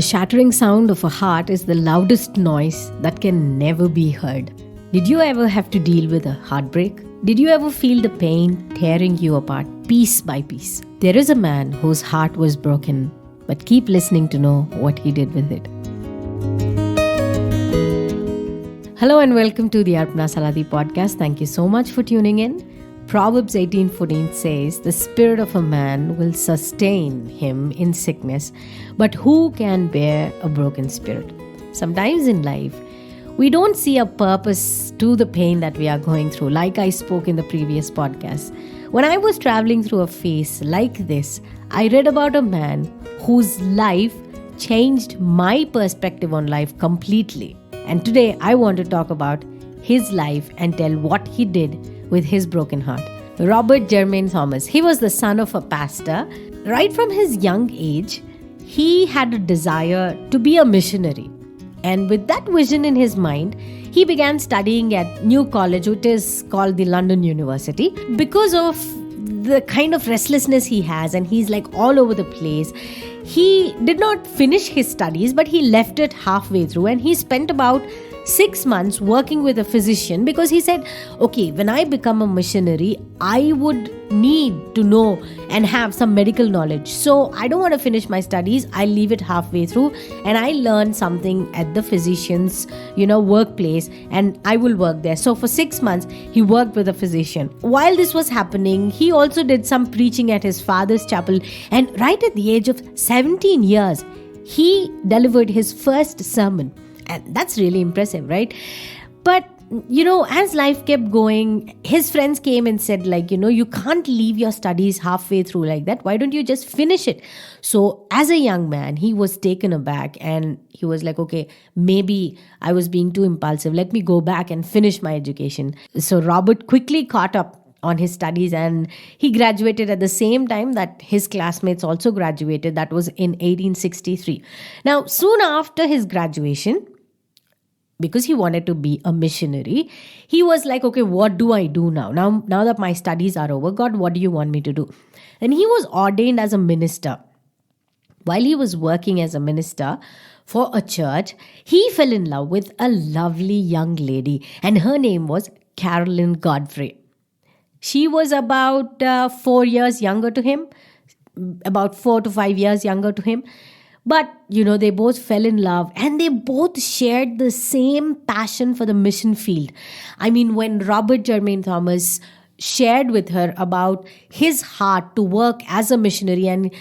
The shattering sound of a heart is the loudest noise that can never be heard. Did you ever have to deal with a heartbreak? Did you ever feel the pain tearing you apart piece by piece? There is a man whose heart was broken, but keep listening to know what he did with it. Hello and welcome to the Arpana Saladi podcast. Thank you so much for tuning in. Proverbs 18:14 says, "The spirit of a man will sustain him in sickness, but who can bear a broken spirit?" Sometimes in life, we don't see a purpose to the pain that we are going through, like I spoke in the previous podcast. When I was traveling through a phase like this, I read about a man whose life changed my perspective on life completely. And today I want to talk about his life and tell what he did with his broken heart. Robert Jermaine Thomas. He was the son of a pastor. Right from his young age, he had a desire to be a missionary. And with that vision in his mind, he began studying at New College, which is called the London University. Because of the kind of restlessness he has, and he's like all over the place, he did not finish his studies, but he left it halfway through, and he spent about 6 months working with a physician because he said, okay, when I become a missionary, I would need to know and have some medical knowledge. So I don't want to finish my studies. I leave it halfway through and I learn something at the physician's, workplace, and I will work there. So for 6 months, he worked with a physician. While this was happening, he also did some preaching at his father's chapel. And right at the age of 17 years, he delivered his first sermon. And that's really impressive, right? But, as life kept going, his friends came and said, you can't leave your studies halfway through like that. Why don't you just finish it? So as a young man, he was taken aback and he was like, okay, maybe I was being too impulsive. Let me go back and finish my education. So Robert quickly caught up on his studies and he graduated at the same time that his classmates also graduated. That was in 1863. Now, soon after his graduation, because he wanted to be a missionary, he was like, okay, what do I do now? Now that my studies are over, God, what do you want me to do? And he was ordained as a minister. While he was working as a minister for a church, he fell in love with a lovely young lady, and her name was Carolyn Godfrey. She was about 4 years younger to him, about 4 to 5 years younger to him. But, they both fell in love and they both shared the same passion for the mission field. I mean, when Robert Jermaine Thomas shared with her about his heart to work as a missionary and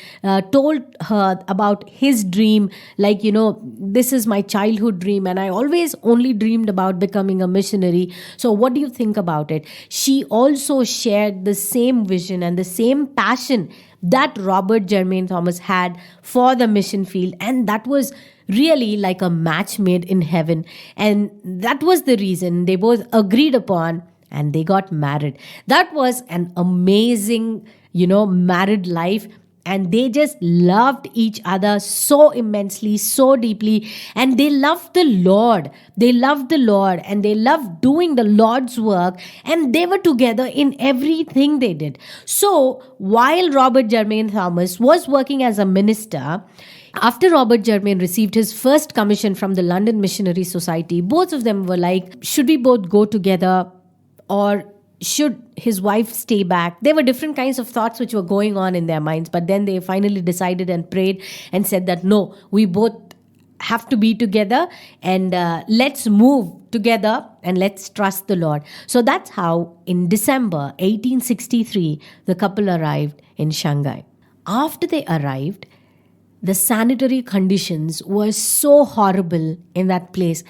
told her about his dream, this is my childhood dream and I always only dreamed about becoming a missionary. So what do you think about it? She also shared the same vision and the same passion that Robert Jermaine Thomas had for the mission field. And that was really like a match made in heaven. And that was the reason they both agreed upon and they got married. That was an amazing, married life. And they just loved each other so immensely, so deeply. And they loved the Lord. They loved the Lord and they loved doing the Lord's work. And they were together in everything they did. So while Robert Jermaine Thomas was working as a minister, after Robert Jermaine received his first commission from the London Missionary Society, both of them were like, should we both go together or should his wife stay back? There were different kinds of thoughts which were going on in their minds. But then they finally decided and prayed and said that, no, we both have to be together and let's move together and let's trust the Lord. So that's how in December 1863, the couple arrived in Shanghai. After they arrived, the sanitary conditions were so horrible in that place.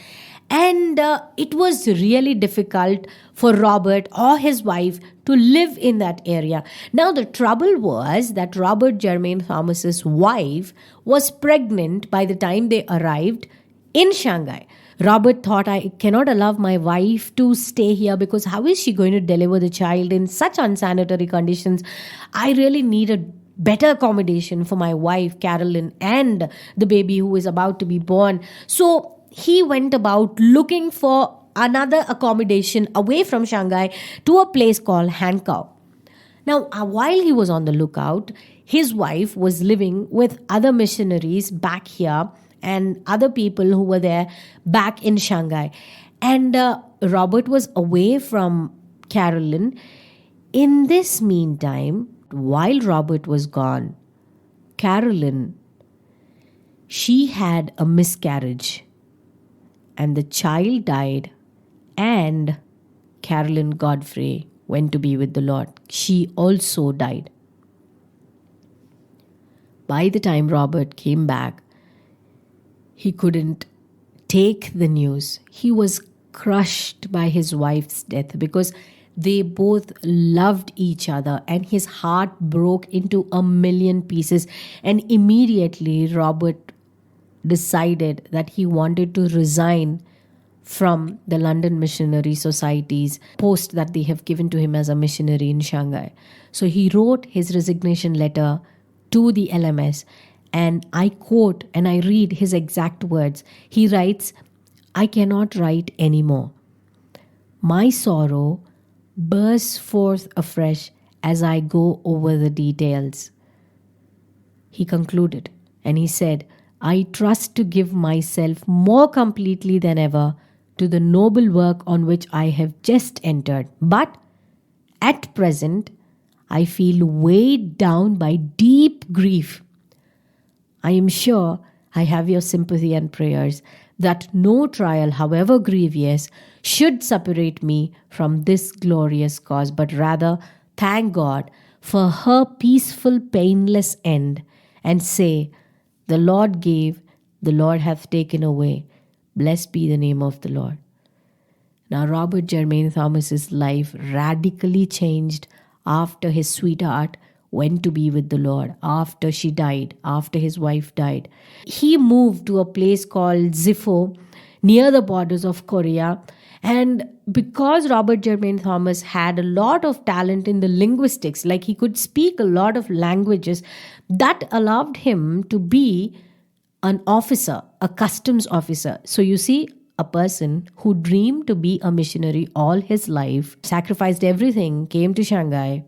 And it was really difficult for Robert or his wife to live in that area. Now, the trouble was that Robert Jermaine Thomas's wife was pregnant by the time they arrived in Shanghai. Robert thought, I cannot allow my wife to stay here because how is she going to deliver the child in such unsanitary conditions? I really need a better accommodation for my wife, Carolyn, and the baby who is about to be born. So he went about looking for another accommodation away from Shanghai to a place called Hankow. Now, while he was on the lookout, his wife was living with other missionaries back here and other people who were there back in Shanghai. And Robert was away from Carolyn. In this meantime, while Robert was gone, Carolyn, she had a miscarriage and the child died, and Carolyn Godfrey went to be with the Lord. She also died. By the time Robert came back, he couldn't take the news. He was crushed by his wife's death because they both loved each other, and his heart broke into a million pieces. And immediately Robert decided that he wanted to resign from the London Missionary Society's post that they have given to him as a missionary in Shanghai. So he wrote his resignation letter to the LMS, and I quote and I read his exact words. He writes, "I cannot write anymore. My sorrow bursts forth afresh as I go over the details." He concluded and he said, "I trust to give myself more completely than ever to the noble work on which I have just entered. But at present, I feel weighed down by deep grief. I am sure I have your sympathy and prayers that no trial, however grievous, should separate me from this glorious cause, but rather thank God for her peaceful, painless end, and say, the Lord gave, the Lord hath taken away. Blessed be the name of the Lord." Now, Robert Jermaine Thomas's life radically changed after his sweetheart went to be with the Lord, after she died, after his wife died. He moved to a place called Zifo, near the borders of Korea. And because Robert Jermaine Thomas had a lot of talent in the linguistics, like he could speak a lot of languages, that allowed him to be an officer, a customs officer. So you see, a person who dreamed to be a missionary all his life, sacrificed everything, came to Shanghai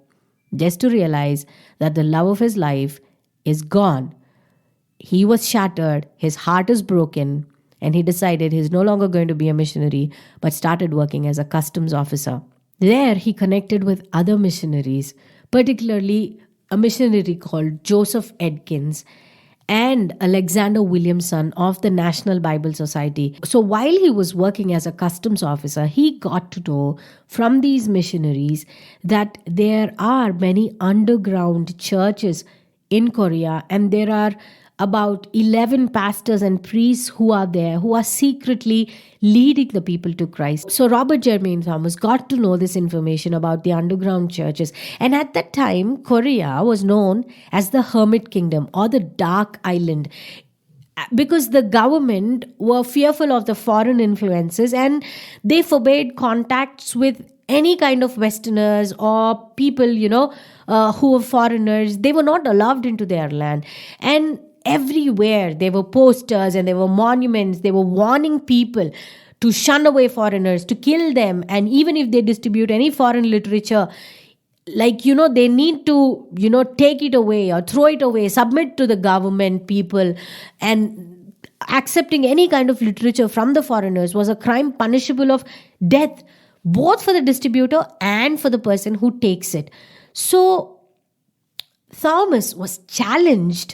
just to realize that the love of his life is gone. He was shattered, his heart is broken, and he decided he's no longer going to be a missionary, but started working as a customs officer. There, he connected with other missionaries, particularly a missionary called Joseph Edkins and Alexander Williamson of the National Bible Society. So while he was working as a customs officer, he got to know from these missionaries that there are many underground churches in Korea, and there are about 11 pastors and priests who are there, who are secretly leading the people to Christ. So Robert Jermaine Thomas got to know this information about the underground churches. And at that time, Korea was known as the Hermit Kingdom or the Dark Island, because the government were fearful of the foreign influences and they forbade contacts with any kind of Westerners or people, who were foreigners. They were not allowed into their land. And everywhere there were posters and there were monuments. They were warning people to shun away foreigners, to kill them. And even if they distribute any foreign literature, they need to, take it away or throw it away, submit to the government people. And accepting any kind of literature from the foreigners was a crime punishable of death, both for the distributor and for the person who takes it. So Thomas was challenged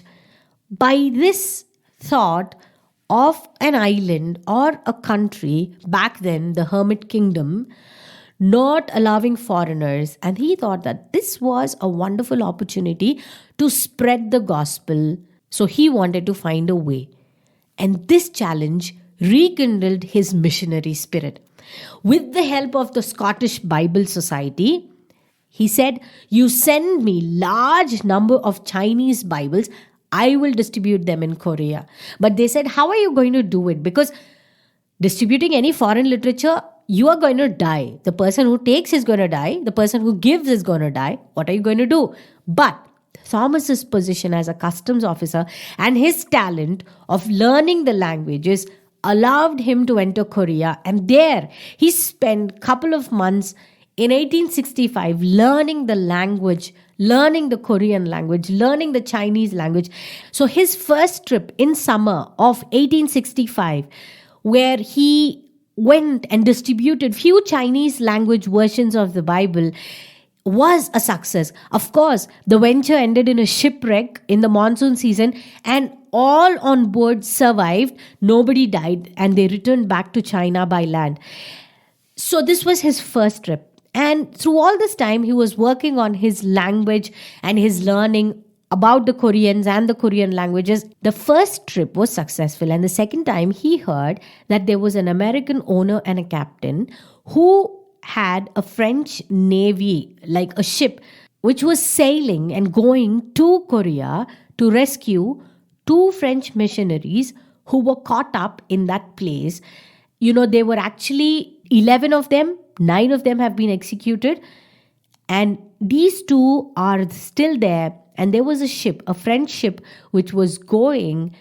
by this thought of an island or a country, back then the Hermit Kingdom, not allowing foreigners. And he thought that this was a wonderful opportunity to spread the gospel. So he wanted to find a way. And this challenge rekindled his missionary spirit. With the help of the Scottish Bible Society, he said, "You send me large number of Chinese Bibles, I will distribute them in Korea." But they said, "How are you going to do it? Because distributing any foreign literature, you are going to die. The person who takes is going to die. The person who gives is going to die. What are you going to do?" But Thomas's position as a customs officer and his talent of learning the languages allowed him to enter Korea. And there he spent a couple of months in 1865 learning the language learning the Korean language, learning the Chinese language. So his first trip in summer of 1865, where he went and distributed few Chinese language versions of the Bible, was a success. Of course, the venture ended in a shipwreck in the monsoon season, and all on board survived. Nobody died, and they returned back to China by land. So this was his first trip. And through all this time, he was working on his language and his learning about the Koreans and the Korean languages. The first trip was successful. And the second time, he heard that there was an American owner and a captain who had a French navy, like a ship, which was sailing and going to Korea to rescue two French missionaries who were caught up in that place. There were actually 11 of them, 9 of them have been executed, and these two are still there. And there was a ship, a French ship, which was going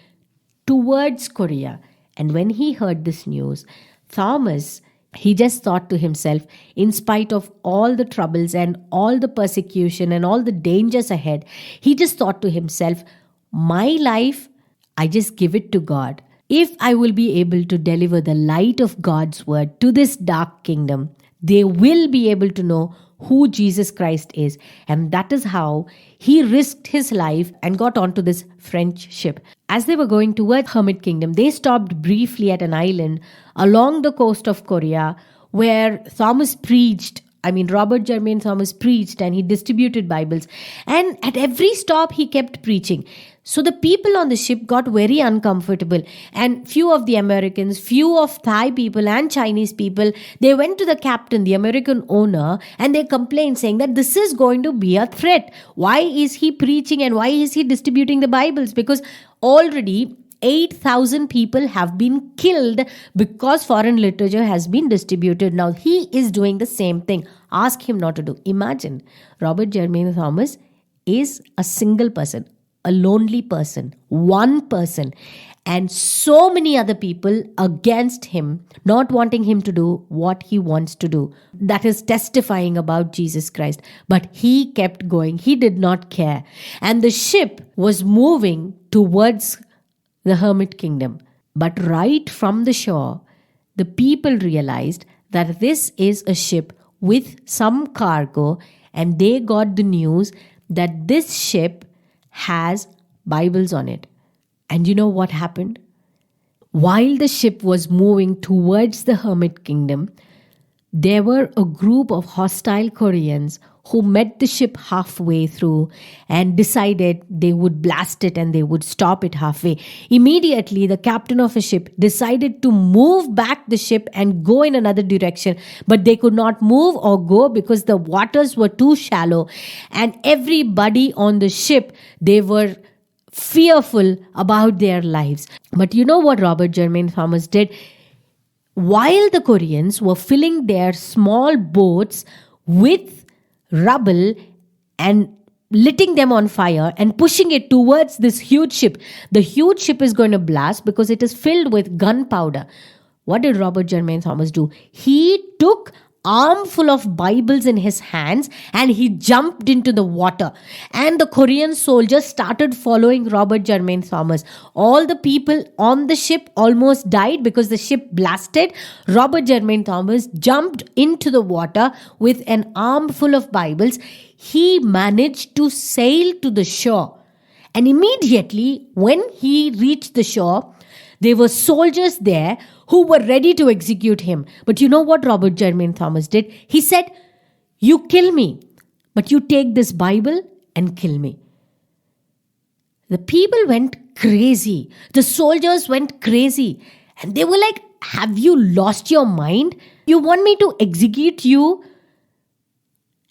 towards Korea. And when he heard this news, Thomas, he just thought to himself, in spite of all the troubles and all the persecution and all the dangers ahead, he just thought to himself, my life, I just give it to God. If I will be able to deliver the light of God's word to this dark kingdom, they will be able to know who Jesus Christ is. And that is how he risked his life and got onto this French ship. As they were going towards Hermit Kingdom, they stopped briefly at an island along the coast of Korea where Thomas preached. Robert Jermaine Thomas preached and he distributed Bibles. And at every stop, he kept preaching. So the people on the ship got very uncomfortable. And few of the Americans, few of Thai people and Chinese people, they went to the captain, the American owner, and they complained saying that this is going to be a threat. Why is he preaching and why is he distributing the Bibles? Because already 8,000 people have been killed because foreign literature has been distributed. Now he is doing the same thing. Ask him not to do. Imagine, Robert Jermaine Thomas is a single person, a lonely person, one person, and so many other people against him, not wanting him to do what he wants to do. That is testifying about Jesus Christ. But he kept going. He did not care. And the ship was moving towards the Hermit Kingdom. But right from the shore, the people realized that this is a ship with some cargo, and they got the news that this ship has Bibles on it. And you know what happened? While the ship was moving towards the Hermit Kingdom, there were a group of hostile Koreans who met the ship halfway through and decided they would blast it and they would stop it halfway. Immediately, the captain of a ship decided to move back the ship and go in another direction, but they could not move or go because the waters were too shallow. And everybody on the ship, they were fearful about their lives. But you know what Robert Jermaine Thomas did? While the Koreans were filling their small boats with rubble and lighting them on fire and pushing it towards this huge ship, the huge ship is going to blast because it is filled with gunpowder. What did Robert Jermaine Thomas do? He took armful of Bibles in his hands and he jumped into the water, and the Korean soldiers started following Robert Jermaine Thomas. All the people on the ship almost died because the ship blasted. Robert Jermaine Thomas jumped into the water with an armful of Bibles. He managed to sail to the shore, and immediately when he reached the shore, there were soldiers there who were ready to execute him. But you know what Robert Jermaine Thomas did? He said, "You kill me, but you take this Bible and kill me." The people went crazy. The soldiers went crazy. And they were like, "Have you lost your mind? You want me to execute you?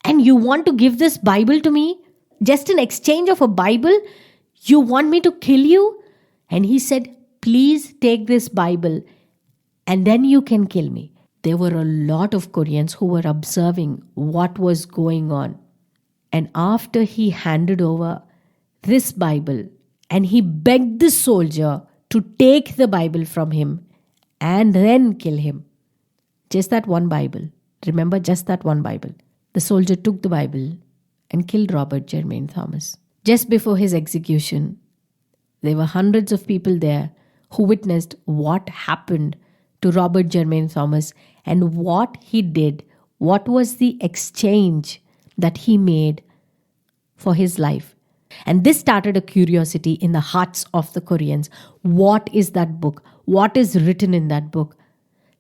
And you want to give this Bible to me? Just in exchange of a Bible? You want me to kill you?" And he said, "Please take this Bible and then you can kill me." There were a lot of Koreans who were observing what was going on. And after he handed over this Bible and he begged the soldier to take the Bible from him and then kill him. Just that one Bible. Remember, just that one Bible. The soldier took the Bible and killed Robert Jermain Thomas. Just before his execution, there were hundreds of people there who witnessed what happened to Robert Jermain Thomas and what he did, what was the exchange that he made for his life. And this started a curiosity in the hearts of the Koreans. What is that book? What is written in that book?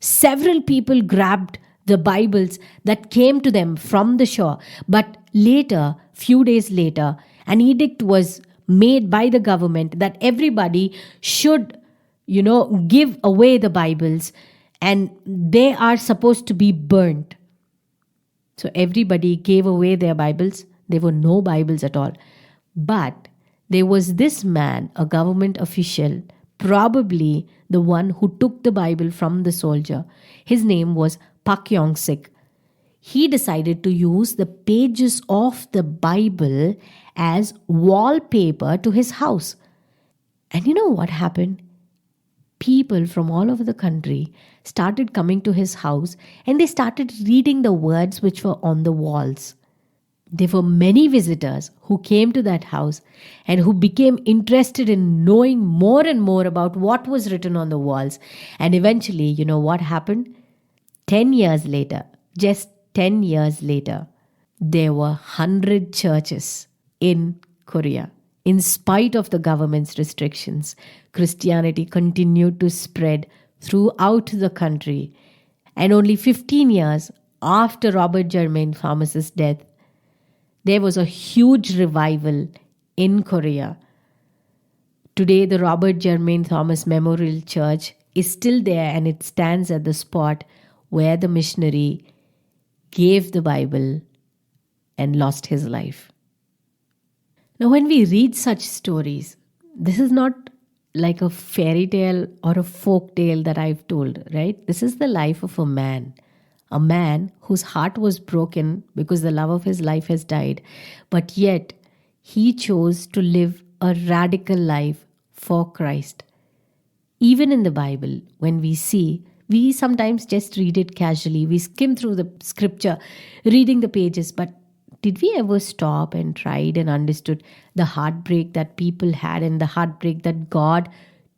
Several people grabbed the Bibles that came to them from the shore. But later, few days later, an edict was made by the government that everybody should, give away the Bibles and they are supposed to be burnt. So everybody gave away their Bibles. There were no Bibles at all. But there was this man, a government official, probably the one who took the Bible from the soldier. His name was Pak Yong-sik. He decided to use the pages of the Bible as wallpaper to his house. And you know what happened? People from all over the country started coming to his house and they started reading the words which were on the walls. There were many visitors who came to that house and who became interested in knowing more and more about what was written on the walls. And eventually, you know what happened? 10 years later, just 10 years later, there were 100 churches in Korea. In spite of the government's restrictions, Christianity continued to spread throughout the country. And only 15 years after Robert Jermain Thomas's death, there was a huge revival in Korea. Today, the Robert Jermain Thomas Memorial Church is still there and it stands at the spot where the missionary gave the Bible and lost his life. Now, when we read such stories, this is not like a fairy tale or a folk tale that I've told, right? This is the life of a man whose heart was broken because the love of his life has died, but yet he chose to live a radical life for Christ. Even in the Bible, when we sometimes just read it casually. We skim through the scripture, reading the pages, but did we ever stop and tried and understood the heartbreak that people had and the heartbreak that God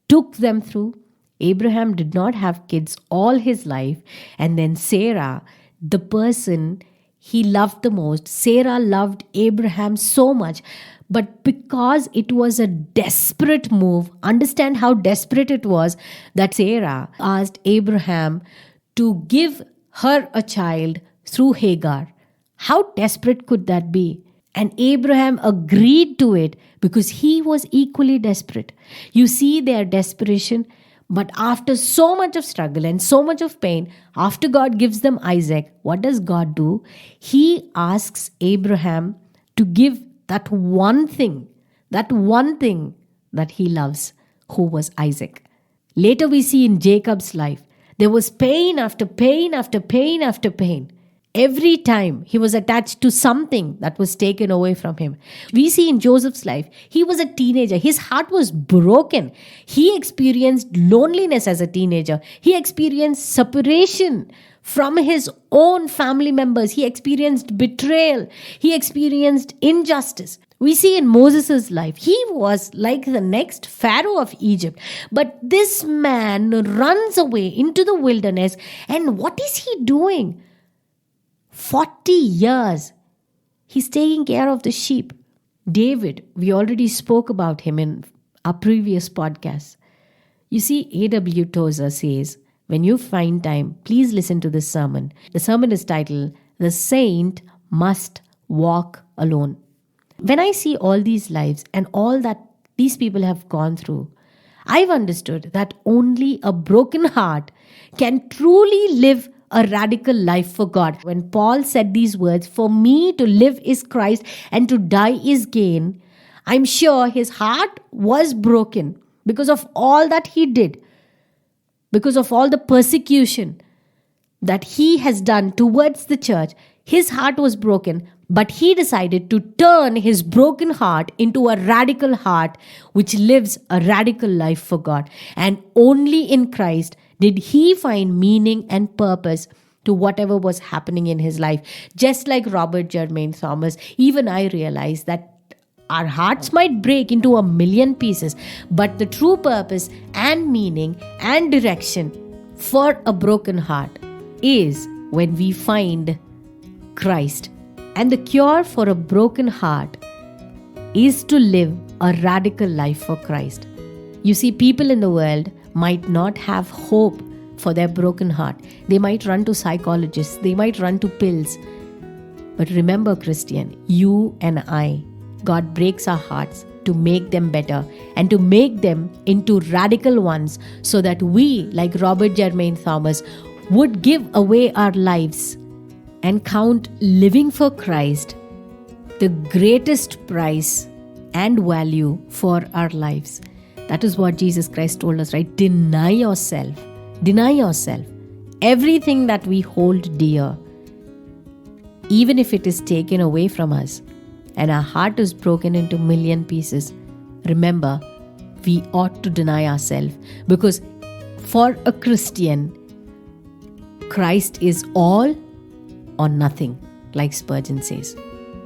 took them through? Abraham did not have kids all his life. And then Sarah, the person he loved the most, Sarah loved Abraham so much. But because it was a desperate move, understand how desperate it was, that Sarah asked Abraham to give her a child through Hagar. How desperate could that be? And Abraham agreed to it because he was equally desperate. You see their desperation. But after so much of struggle and so much of pain, after God gives them Isaac, what does God do? He asks Abraham to give that one thing that he loves, who was Isaac. Later we see in Jacob's life, there was pain after pain after pain after pain. Every time he was attached to something that was taken away from him. We see in Joseph's life, he was a teenager. His heart was broken. He experienced loneliness as a teenager. He experienced separation from his own family members. He experienced betrayal. He experienced injustice. We see in Moses' life, he was like the next Pharaoh of Egypt. But this man runs away into the wilderness. And what is he doing? 40 years, he's taking care of the sheep. David, we already spoke about him in our previous podcast. You see, A.W. Tozer says, when you find time, please listen to this sermon. The sermon is titled, The Saint Must Walk Alone. When I see all these lives and all that these people have gone through, I've understood that only a broken heart can truly live a radical life for God. When Paul said these words, for me to live is Christ and to die is gain, I'm sure his heart was broken because of all that he did, because of all the persecution that he has done towards the church. His heart was broken, but he decided to turn his broken heart into a radical heart which lives a radical life for God. And only in Christ did he find meaning and purpose to whatever was happening in his life. Just like Robert Jermaine Thomas, even I realized that our hearts might break into a million pieces, but the true purpose and meaning and direction for a broken heart is when we find Christ. And the cure for a broken heart is to live a radical life for Christ. You see, people in the world might not have hope for their broken heart. They might run to psychologists, they might run to pills. But remember, Christian, you and I, God breaks our hearts to make them better and to make them into radical ones, so that we, like Robert Jermaine Thomas, would give away our lives and count living for Christ the greatest price and value for our lives. That is what Jesus Christ told us, right? Deny yourself. Deny yourself. Everything that we hold dear, even if it is taken away from us and our heart is broken into a million pieces, remember, we ought to deny ourselves, because for a Christian, Christ is all or nothing, like Spurgeon says.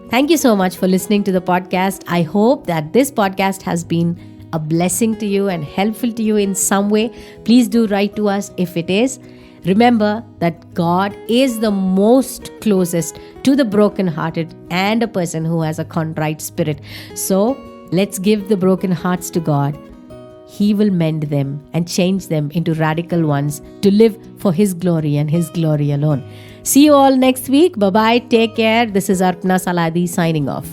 Thank you so much for listening to the podcast. I hope that this podcast has been a blessing to you and helpful to you in some way. Please do write to us if it is. Remember that God is the most closest to the brokenhearted and a person who has a contrite spirit. So let's give the broken hearts to God. He will mend them and change them into radical ones to live for His glory and His glory alone. See you all next week. Bye-bye. Take care. This is Arpana Saladi signing off.